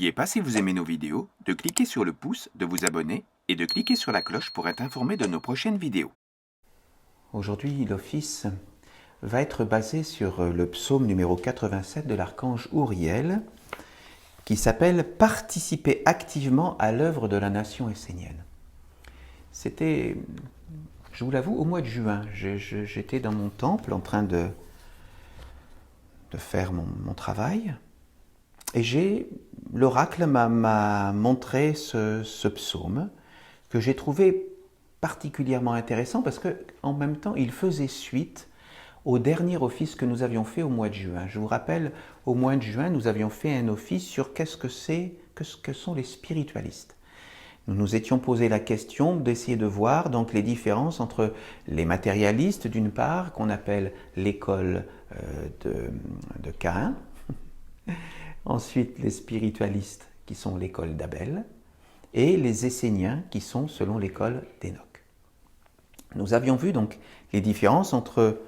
N'oubliez pas, si vous aimez nos vidéos, de cliquer sur le pouce, de vous abonner et de cliquer sur la cloche pour être informé de nos prochaines vidéos. Aujourd'hui, l'office va être basé sur le psaume numéro 87 de l'archange Uriel, qui s'appelle « Participer activement à l'œuvre de la nation essénienne ». C'était, je vous l'avoue, au mois de juin. J'étais dans mon temple en train de faire mon travail, et l'oracle m'a montré ce psaume que j'ai trouvé particulièrement intéressant parce qu'en même temps, il faisait suite au dernier office que nous avions fait au mois de juin. Je vous rappelle, au mois de juin, nous avions fait un office sur qu'est-ce que sont les spiritualistes. Nous nous étions posé la question d'essayer de voir donc les différences entre les matérialistes d'une part, qu'on appelle l'école de Caïn, ensuite les spiritualistes qui sont l'école d'Abel, et les Esséniens qui sont selon l'école d'Enoch. Nous avions vu donc les différences entre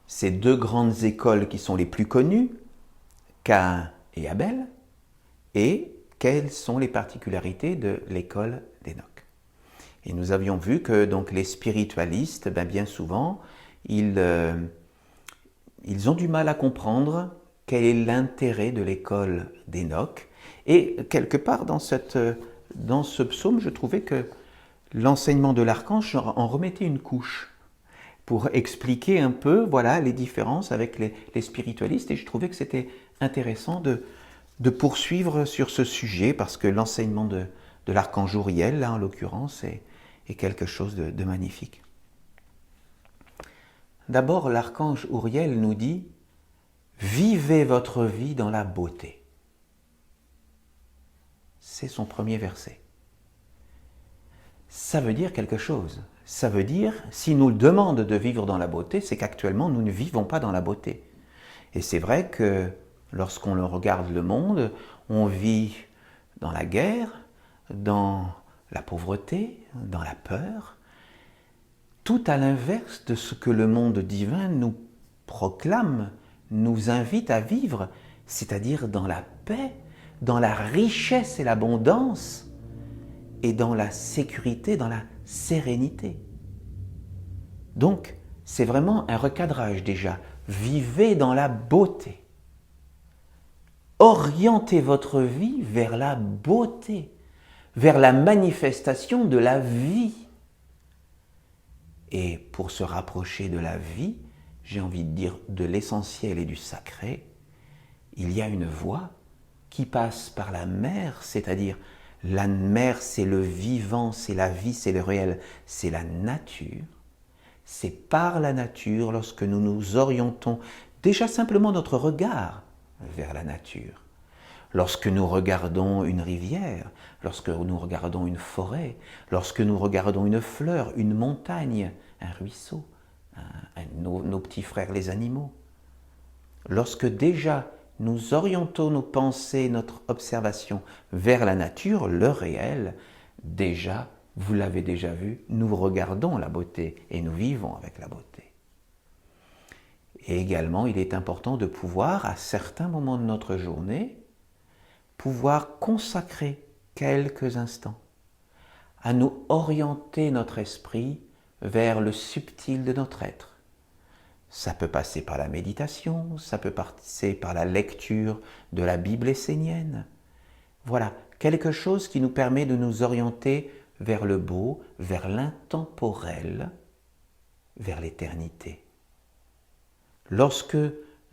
ces deux grandes écoles qui sont les plus connues, Caïn et Abel, et quelles sont les particularités de l'école d'Enoch. Et nous avions vu que donc les spiritualistes, bien souvent, ils ont du mal à comprendre quel est l'intérêt de l'école d'Enoch. Et quelque part dans ce psaume, je trouvais que l'enseignement de l'archange en remettait une couche pour expliquer un peu les différences avec les spiritualistes. Et je trouvais que c'était intéressant de poursuivre sur ce sujet parce que l'enseignement de l'archange Uriel, là en l'occurrence, est quelque chose de magnifique. D'abord, l'archange Uriel nous dit « Vivez votre vie dans la beauté ». C'est son premier verset. Ça veut dire quelque chose. Ça veut dire, s'il nous demande de vivre dans la beauté, c'est qu'actuellement, nous ne vivons pas dans la beauté. Et c'est vrai que lorsqu'on regarde le monde, on vit dans la guerre, dans la pauvreté, dans la peur, tout à l'inverse de ce que le monde divin nous proclame, nous invite à vivre, c'est-à-dire dans la paix, dans la richesse et l'abondance, et dans la sécurité, dans la sérénité. Donc, c'est vraiment un recadrage déjà. Vivez dans la beauté. Orientez votre vie vers la beauté, vers la manifestation de la vie. Et pour se rapprocher de la vie, j'ai envie de dire de l'essentiel et du sacré, il y a une voie qui passe par la mer, c'est-à-dire la mer, c'est le vivant, c'est la vie, c'est le réel, c'est la nature. C'est par la nature, lorsque nous nous orientons déjà simplement notre regard vers la nature. Lorsque nous regardons une rivière, lorsque nous regardons une forêt, lorsque nous regardons une fleur, une montagne, un ruisseau, nos petits frères les animaux. Lorsque déjà nous orientons nos pensées, notre observation vers la nature, le réel, déjà, vous l'avez déjà vu, nous regardons la beauté et nous vivons avec la beauté. Et également, il est important de pouvoir, à certains moments de notre journée, pouvoir consacrer quelques instants à nous orienter notre esprit vers le subtil de notre être. Ça peut passer par la méditation, ça peut passer par la lecture de la Bible essénienne. Voilà, quelque chose qui nous permet de nous orienter vers le beau, vers l'intemporel, vers l'éternité. Lorsque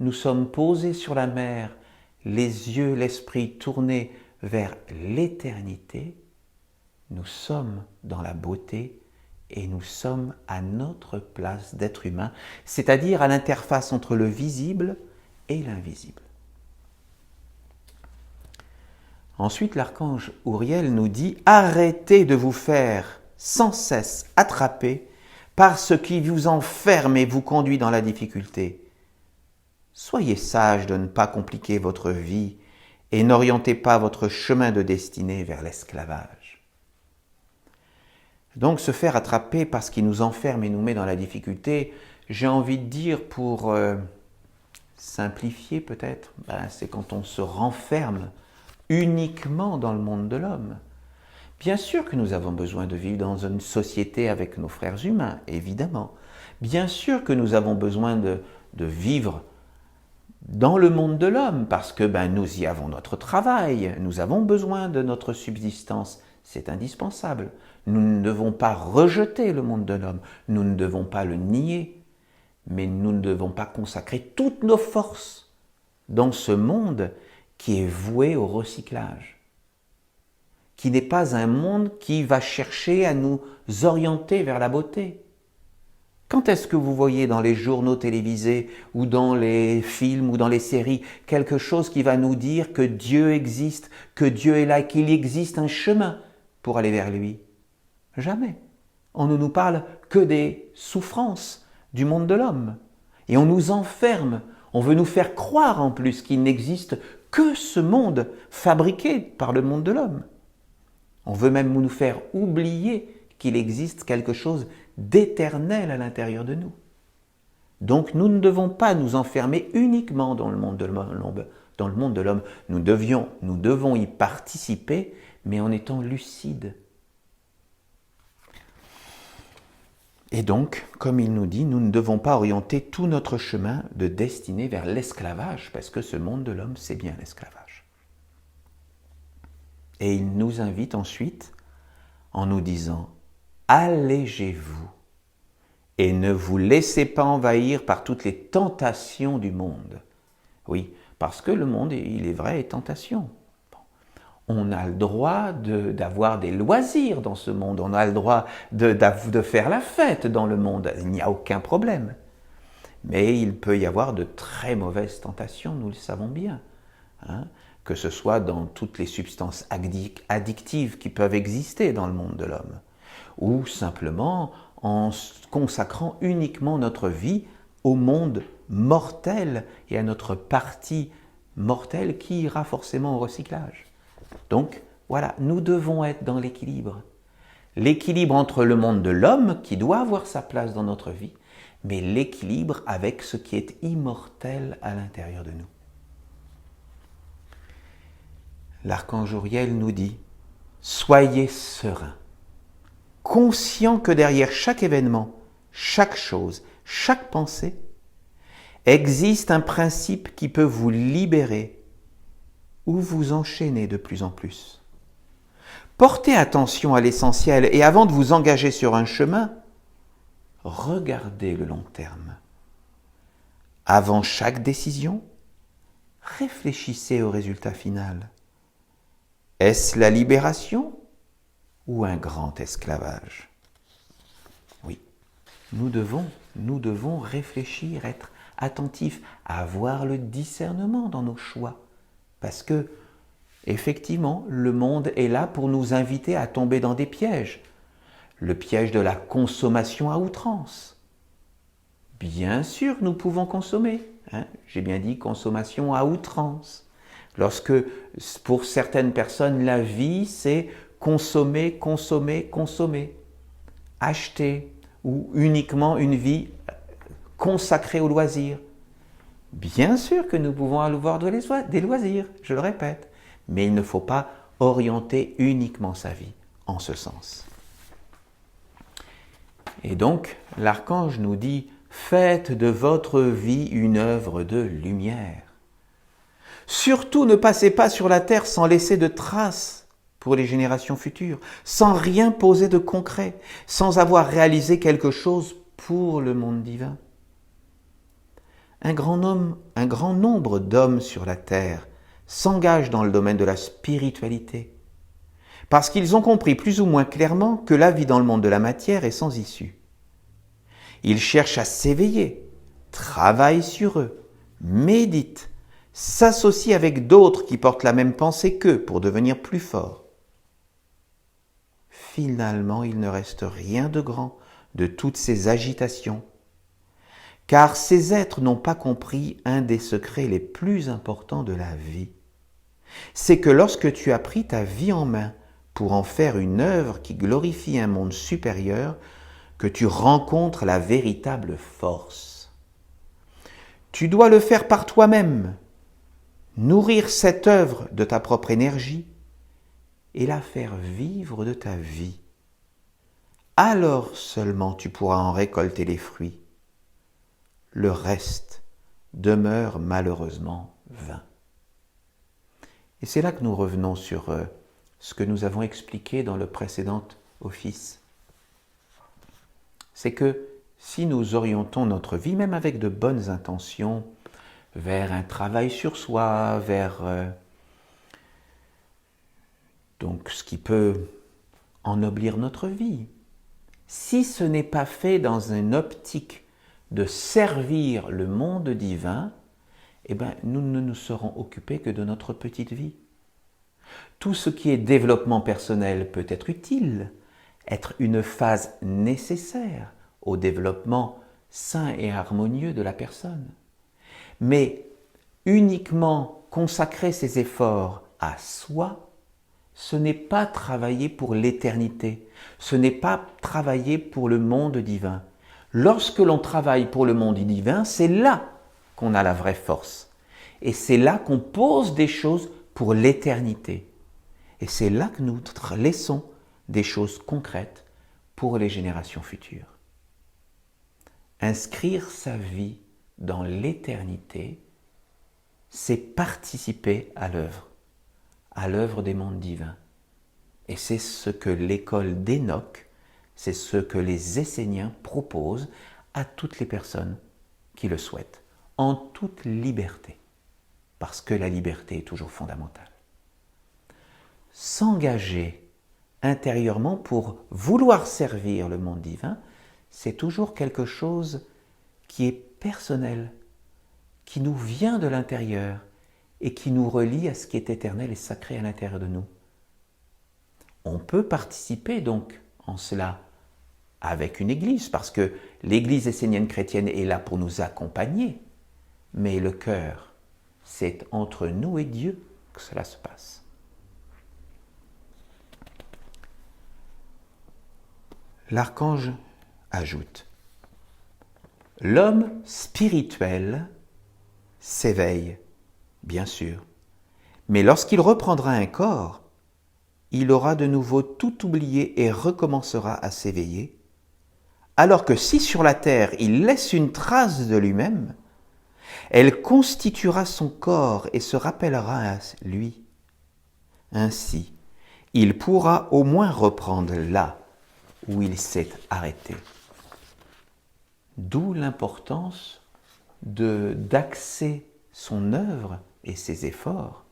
nous sommes posés sur la mer, les yeux, l'esprit tournés vers l'éternité, nous sommes dans la beauté et nous sommes à notre place d'être humain, c'est-à-dire à l'interface entre le visible et l'invisible. Ensuite, l'archange Uriel nous dit « Arrêtez de vous faire sans cesse attraper par ce qui vous enferme et vous conduit dans la difficulté. Soyez sage de ne pas compliquer votre vie et n'orientez pas votre chemin de destinée vers l'esclavage. » Donc, se faire attraper par ce qui nous enferme et nous met dans la difficulté, j'ai envie de dire, pour simplifier peut-être, c'est quand on se renferme uniquement dans le monde de l'homme. Bien sûr que nous avons besoin de vivre dans une société avec nos frères humains, évidemment. Bien sûr que nous avons besoin de vivre dans le monde de l'homme, parce que nous y avons notre travail, nous avons besoin de notre subsistance, c'est indispensable. Nous ne devons pas rejeter le monde de l'homme, nous ne devons pas le nier, mais nous ne devons pas consacrer toutes nos forces dans ce monde qui est voué au recyclage, qui n'est pas un monde qui va chercher à nous orienter vers la beauté. Quand est-ce que vous voyez dans les journaux télévisés ou dans les films ou dans les séries quelque chose qui va nous dire que Dieu existe, que Dieu est là, qu'il existe un chemin pour aller vers lui? Jamais. On ne nous parle que des souffrances du monde de l'homme. Et on nous enferme, on veut nous faire croire en plus qu'il n'existe que ce monde fabriqué par le monde de l'homme. On veut même nous faire oublier qu'il existe quelque chose d'éternel à l'intérieur de nous. Donc nous ne devons pas nous enfermer uniquement dans le monde de l'homme. Nous devons y participer, mais en étant lucides. Et donc, comme il nous dit, nous ne devons pas orienter tout notre chemin de destinée vers l'esclavage, parce que ce monde de l'homme, c'est bien l'esclavage. Et il nous invite ensuite en nous disant « Allégez-vous et ne vous laissez pas envahir par toutes les tentations du monde. » Oui, parce que le monde, il est vrai, est tentation. On a le droit d'avoir des loisirs dans ce monde, on a le droit de faire la fête dans le monde, il n'y a aucun problème. Mais il peut y avoir de très mauvaises tentations, nous le savons bien. Que ce soit dans toutes les substances addictives qui peuvent exister dans le monde de l'homme, ou simplement en consacrant uniquement notre vie au monde mortel et à notre partie mortelle qui ira forcément au recyclage. Donc voilà, nous devons être dans l'équilibre. L'équilibre entre le monde de l'homme qui doit avoir sa place dans notre vie, mais l'équilibre avec ce qui est immortel à l'intérieur de nous. L'archange Uriel nous dit « Soyez sereins, conscients que derrière chaque événement, chaque chose, chaque pensée, existe un principe qui peut vous libérer ou vous enchaîner de plus en plus. Portez attention à l'essentiel et avant de vous engager sur un chemin, regardez le long terme. Avant chaque décision, réfléchissez au résultat final. Est-ce la libération ou un grand esclavage? Oui, nous devons réfléchir, être attentifs, avoir le discernement dans nos choix. Parce que, effectivement, le monde est là pour nous inviter à tomber dans des pièges. Le piège de la consommation à outrance. Bien sûr, nous pouvons consommer. J'ai bien dit consommation à outrance. Lorsque, pour certaines personnes, la vie, c'est consommer, consommer, consommer. Acheter, ou uniquement une vie consacrée au loisir. Bien sûr que nous pouvons avoir des loisirs, je le répète, mais il ne faut pas orienter uniquement sa vie en ce sens. Et donc, l'archange nous dit « Faites de votre vie une œuvre de lumière. Surtout ne passez pas sur la terre sans laisser de traces pour les générations futures, sans rien poser de concret, sans avoir réalisé quelque chose pour le monde divin. Un grand nombre d'hommes sur la terre s'engagent dans le domaine de la spiritualité, parce qu'ils ont compris plus ou moins clairement que la vie dans le monde de la matière est sans issue. Ils cherchent à s'éveiller, travaillent sur eux, méditent, s'associent avec d'autres qui portent la même pensée qu'eux pour devenir plus forts. Finalement, il ne reste rien de grand de toutes ces agitations, car ces êtres n'ont pas compris un des secrets les plus importants de la vie. C'est que lorsque tu as pris ta vie en main pour en faire une œuvre qui glorifie un monde supérieur, que tu rencontres la véritable force. Tu dois le faire par toi-même, nourrir cette œuvre de ta propre énergie et la faire vivre de ta vie. Alors seulement tu pourras en récolter les fruits. Le reste demeure malheureusement vain. Et c'est là que nous revenons sur ce que nous avons expliqué dans le précédent office. C'est que si nous orientons notre vie, même avec de bonnes intentions, vers un travail sur soi, vers donc ce qui peut ennoblir notre vie, si ce n'est pas fait dans une optique de servir le monde divin, eh bien, nous ne nous serons occupés que de notre petite vie. Tout ce qui est développement personnel peut être utile, être une phase nécessaire au développement sain et harmonieux de la personne. Mais uniquement consacrer ses efforts à soi, ce n'est pas travailler pour l'éternité, ce n'est pas travailler pour le monde divin. Lorsque l'on travaille pour le monde divin, c'est là qu'on a la vraie force. Et c'est là qu'on pose des choses pour l'éternité. Et c'est là que nous laissons des choses concrètes pour les générations futures. Inscrire sa vie dans l'éternité, c'est participer à l'œuvre des mondes divins. Et c'est ce que l'école d'Enoch, c'est ce que les Esséniens proposent à toutes les personnes qui le souhaitent, en toute liberté, parce que la liberté est toujours fondamentale. S'engager intérieurement pour vouloir servir le monde divin, c'est toujours quelque chose qui est personnel, qui nous vient de l'intérieur et qui nous relie à ce qui est éternel et sacré à l'intérieur de nous. On peut participer donc en cela avec une église, parce que l'église essénienne chrétienne est là pour nous accompagner, mais le cœur, c'est entre nous et Dieu que cela se passe. L'archange ajoute: l'homme spirituel s'éveille, bien sûr, mais lorsqu'il reprendra un corps, il aura de nouveau tout oublié et recommencera à s'éveiller, alors que si sur la terre il laisse une trace de lui-même, elle constituera son corps et se rappellera à lui. Ainsi, il pourra au moins reprendre là où il s'est arrêté. D'où l'importance d'axer son œuvre et ses efforts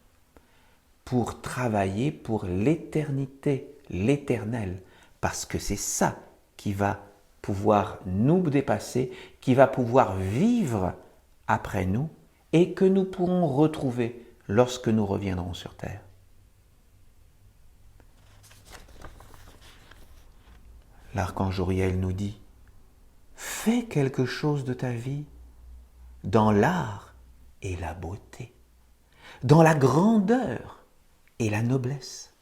pour travailler pour l'éternité, l'éternel, parce que c'est ça qui va pouvoir nous dépasser, qui va pouvoir vivre après nous et que nous pourrons retrouver lorsque nous reviendrons sur terre. L'archange Uriel nous dit: fais quelque chose de ta vie dans l'art et la beauté, dans la grandeur et la noblesse.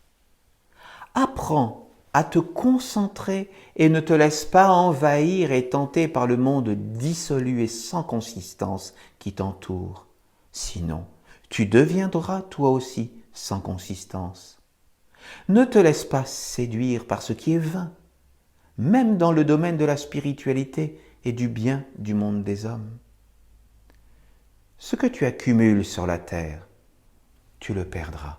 Apprends à te concentrer et ne te laisse pas envahir et tenter par le monde dissolu et sans consistance qui t'entoure. Sinon, tu deviendras toi aussi sans consistance. Ne te laisse pas séduire par ce qui est vain, même dans le domaine de la spiritualité et du bien du monde des hommes. Ce que tu accumules sur la terre, tu le perdras.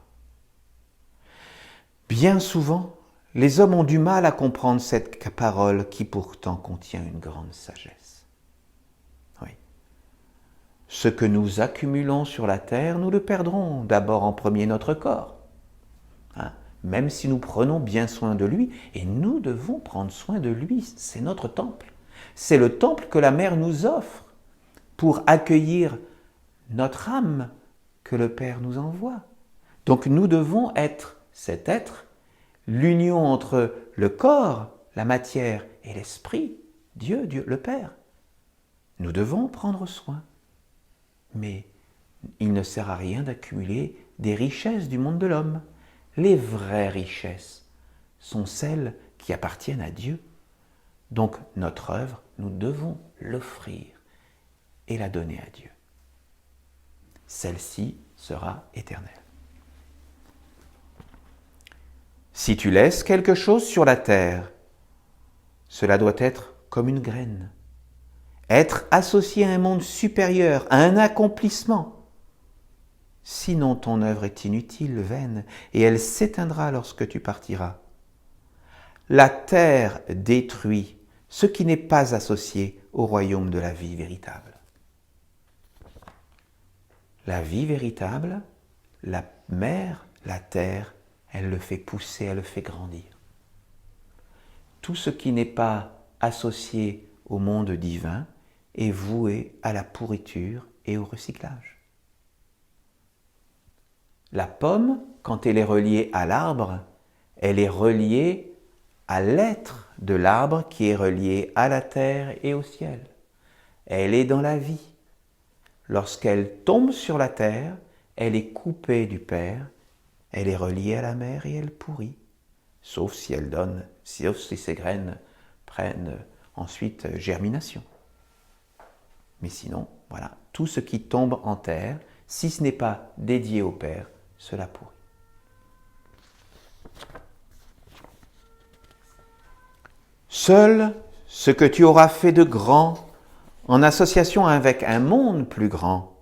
Bien souvent, les hommes ont du mal à comprendre cette parole qui pourtant contient une grande sagesse. Oui. Ce que nous accumulons sur la terre, nous le perdrons d'abord en premier notre corps. Même si nous prenons bien soin de lui, et nous devons prendre soin de lui, c'est notre temple. C'est le temple que la mère nous offre pour accueillir notre âme que le Père nous envoie. Donc nous devons être cet être, l'union entre le corps, la matière et l'esprit, Dieu le Père. Nous devons prendre soin. Mais il ne sert à rien d'accumuler des richesses du monde de l'homme. Les vraies richesses sont celles qui appartiennent à Dieu. Donc notre œuvre, nous devons l'offrir et la donner à Dieu. Celles-ci sera éternel. Si tu laisses quelque chose sur la terre, cela doit être comme une graine. Être associé à un monde supérieur, à un accomplissement. Sinon ton œuvre est inutile, vaine, et elle s'éteindra lorsque tu partiras. La terre détruit ce qui n'est pas associé au royaume de la vie véritable. La vie véritable, la mer, la terre, elle le fait pousser, elle le fait grandir. Tout ce qui n'est pas associé au monde divin est voué à la pourriture et au recyclage. La pomme, quand elle est reliée à l'arbre, elle est reliée à l'être de l'arbre qui est relié à la terre et au ciel. Elle est dans la vie. Lorsqu'elle tombe sur la terre, elle est coupée du Père, elle est reliée à la mer et elle pourrit. Sauf si ses graines prennent ensuite germination. Mais sinon, voilà, tout ce qui tombe en terre, si ce n'est pas dédié au Père, cela pourrit. Seul ce que tu auras fait de grand, en association avec un monde plus grand,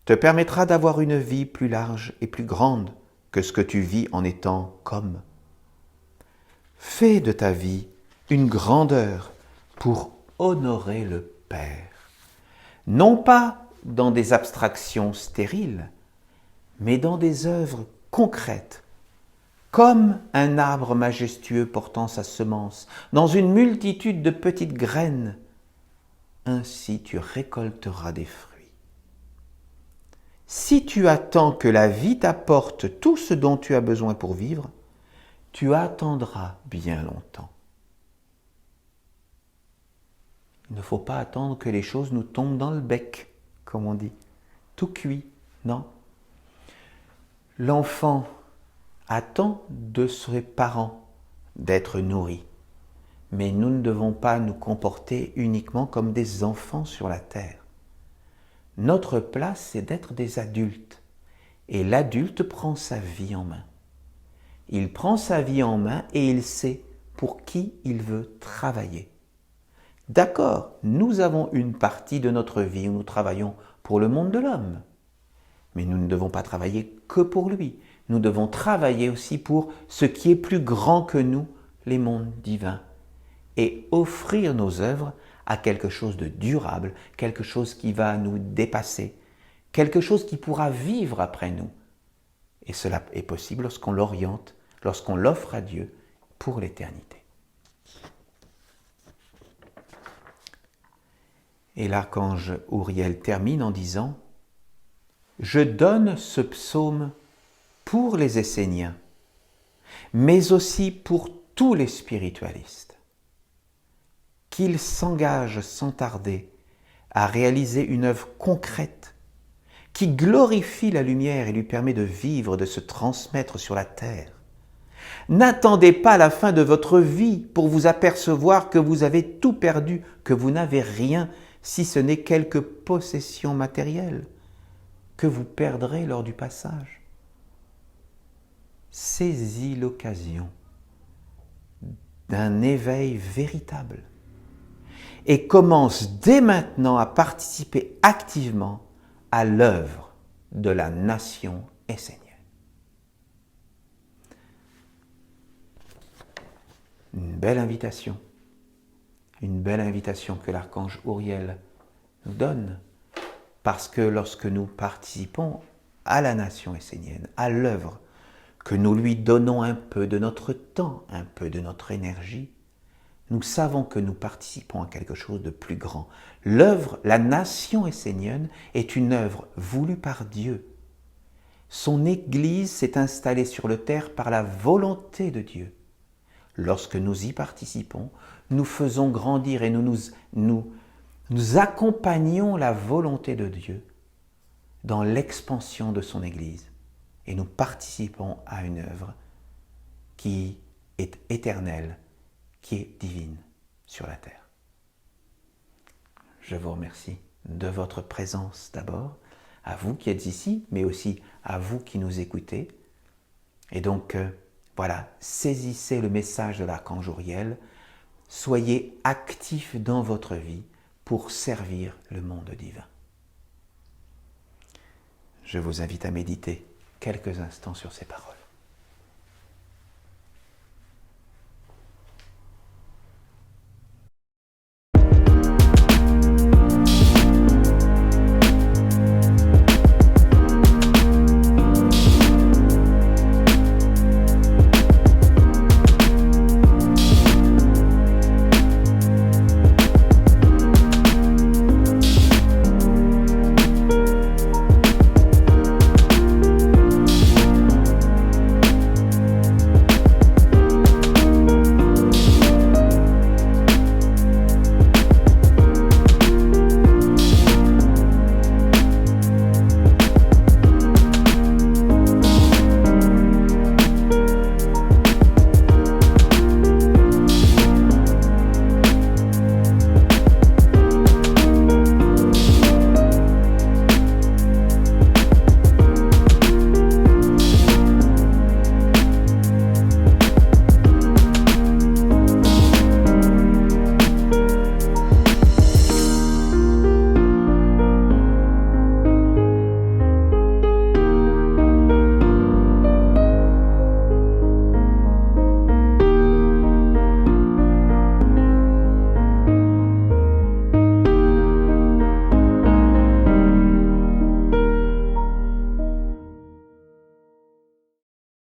te permettra d'avoir une vie plus large et plus grande que ce que tu vis en étant comme. Fais de ta vie une grandeur pour honorer le Père. Non pas dans des abstractions stériles, mais dans des œuvres concrètes, comme un arbre majestueux portant sa semence, dans une multitude de petites graines. Ainsi tu récolteras des fruits. Si tu attends que la vie t'apporte tout ce dont tu as besoin pour vivre, tu attendras bien longtemps. Il ne faut pas attendre que les choses nous tombent dans le bec, comme on dit, tout cuit, non. L'enfant attend de ses parents d'être nourri, mais nous ne devons pas nous comporter uniquement comme des enfants sur la terre. Notre place, c'est d'être des adultes, et l'adulte prend sa vie en main. Il prend sa vie en main et il sait pour qui il veut travailler. D'accord, nous avons une partie de notre vie où nous travaillons pour le monde de l'homme. Mais nous ne devons pas travailler que pour lui. Nous devons travailler aussi pour ce qui est plus grand que nous, les mondes divins. Et offrir nos œuvres à quelque chose de durable, quelque chose qui va nous dépasser, quelque chose qui pourra vivre après nous. Et cela est possible lorsqu'on l'oriente, lorsqu'on l'offre à Dieu pour l'éternité. Et l'archange Uriel termine en disant « Je donne ce psaume pour les Esséniens, mais aussi pour tous les spiritualistes, qu'ils s'engagent sans tarder à réaliser une œuvre concrète qui glorifie la lumière et lui permet de vivre, de se transmettre sur la terre. N'attendez pas la fin de votre vie pour vous apercevoir que vous avez tout perdu, que vous n'avez rien, si ce n'est quelques possessions matérielles que vous perdrez lors du passage. Saisis l'occasion d'un éveil véritable et commence dès maintenant à participer activement à l'œuvre de la nation essénienne. Une belle invitation que l'archange Uriel nous donne, parce que lorsque nous participons à la nation essénienne, à l'œuvre, que nous lui donnons un peu de notre temps, un peu de notre énergie, nous savons que nous participons à quelque chose de plus grand. L'œuvre, la nation essénienne, est une œuvre voulue par Dieu. Son Église s'est installée sur le terre par la volonté de Dieu. Lorsque nous y participons, nous faisons grandir et nous accompagnons la volonté de Dieu dans l'expansion de son Église. Et nous participons à une œuvre qui est éternelle, qui est divine sur la terre. Je vous remercie de votre présence d'abord, à vous qui êtes ici, mais aussi à vous qui nous écoutez. Et donc, voilà, saisissez le message de l'archange Uriel, soyez actifs dans votre vie pour servir le monde divin. Je vous invite à méditer quelques instants sur ces paroles.